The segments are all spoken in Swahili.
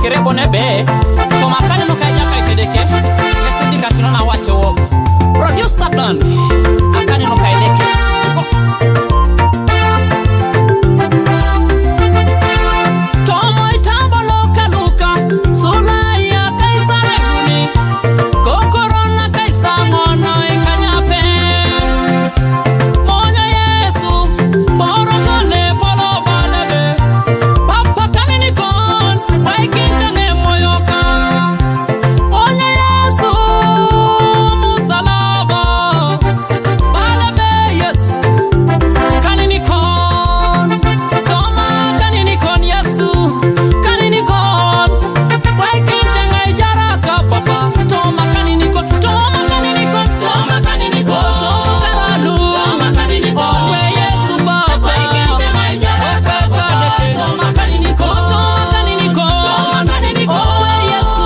kirebo nebe to makani no kaja kaitedeke esindika tunona wache wo producer done akani no kaideke tomo itambo loka luka sula ya kaisa neguni kokorona kaisa mono ikanyape monya Yesu poro kone polo balebe papa kanini kon waikintane moyoka monya Yesu musalaba balebe Yesu kanini kon toma kanini kon Yesu kanini kon waikintane jaraka papa toma kanini kon toma kanini kon toma kanini kon toma karalu toma kanini kon we Yesu baba waikintane jaraka papa toma kanini kon toma kanini kon toma kanini kon we Yesu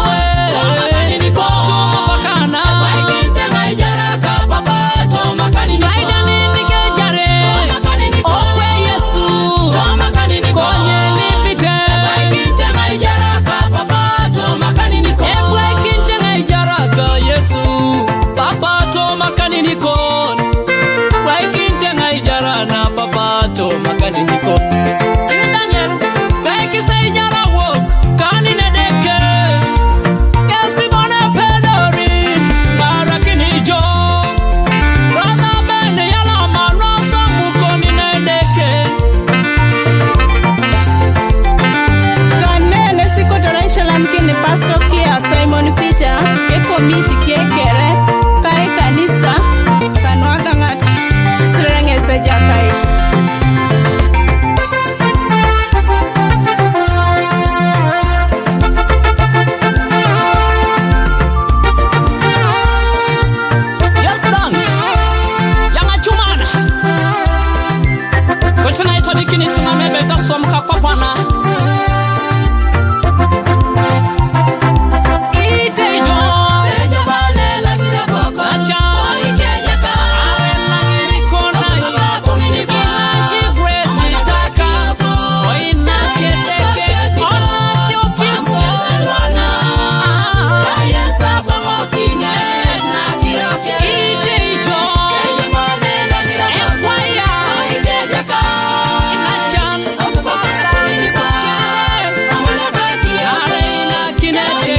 toma kanini kon toma bakana waikintane jaraka papa toma kanini kon aidani nikejare toma kanini kon we Yesu toma kanini kon nipite waikintane jaraka papa toma kanini kon waikintane jaraka Yesu papa toma kanini kon waikintane jarana papa toma kanini kon Daniel waikisai jarawo kanine deke Yesi bona pedori marakini jo Rana bene yala manosa mukoni nedeke Kanene siko torenshala mkini Pastor Kia Simon Peter Keko miti kiekere Kai kanisa Kanwaga ngati Sirenge seja kait Yes done Yanga chumana Kutuna itadikini tunamebe tasomka kwa pana Itejo Teja balela mira koko Acha Oikeja ka Awela ngirikona Inachi Grace itaka Oina kedeke Onachi okiso Ayesa pamokine Nakiroke Itejo Teja balela mira koko Oikeja ka Inachan Opasa Amala kakia Arena kinedeke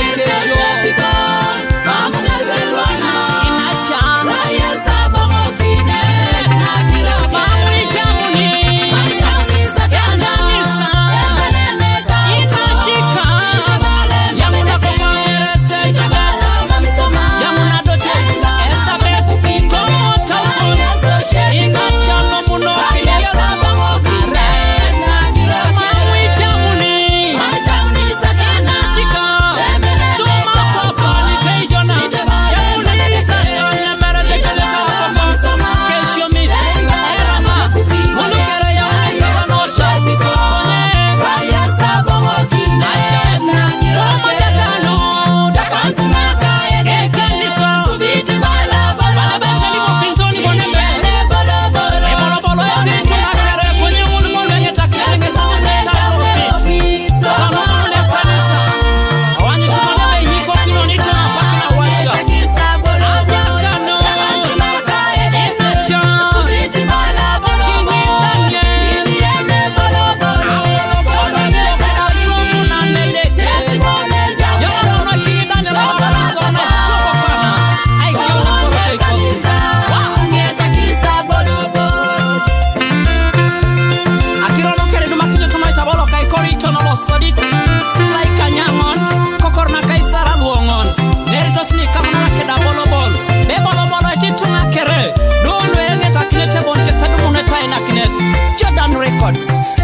Sodi Sila ikanyangon Kokorna kaisara luongon Neritos ni kamana keda bolo bolo Be bolo bolo tituna kere Dono enge takinete bonke Sadu muneta ina kinet Jordan Records